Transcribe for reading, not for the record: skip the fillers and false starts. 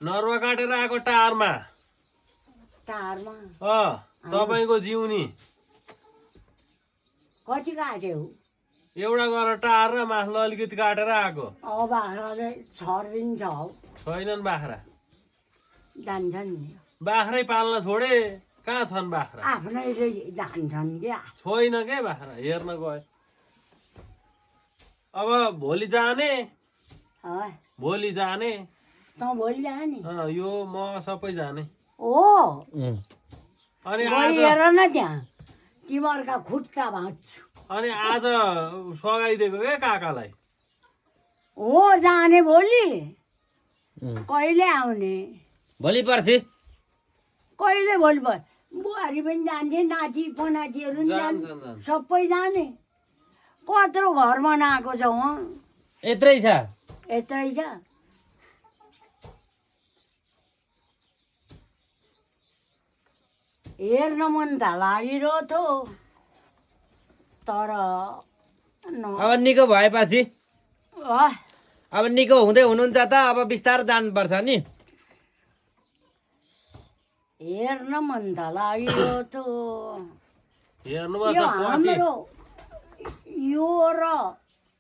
नरुवा काटेर आएको टारमा तपाईको जिउनी कति काट्यो एउटा गरेर टार र मासु अलिकति काटेर आएको अब बाख्राले छरिदिन्छ हौ छैनन् बाख्रा जान्छन् नि बाख्रै पाल्न छोडे कहाँ छन् बाख्रा आफ्नैले जान्छन् क्या छैन के बाख्रा हेर्न गए अब भोलि जाने भोलि जाने त भोलि जाने यो म सबै जाने हो अनि हेर न त्यहाँ तिमीहरूका खुट्टा भाँच्छु अनि आज सघाइदिएको क्या काकालाई हो जाने भोलि कहिले आउने भोलि पर्सि कहिले भोलि बुहारी पनि जान्छे नाति पनातीहरू पनि जान्छ सबै जाने कत्रो घर बनाएको छ उहाँ यत्रै छ यत्रै छ हेर्न मन त लागिरहेको तर अब निको भएपछि अब निको हुँदै हुनुहुन्छ त अब बिस्तारै जानुपर्छ नि हेर्न मन त लागिरहेको हेर्नु हाम्रो यो र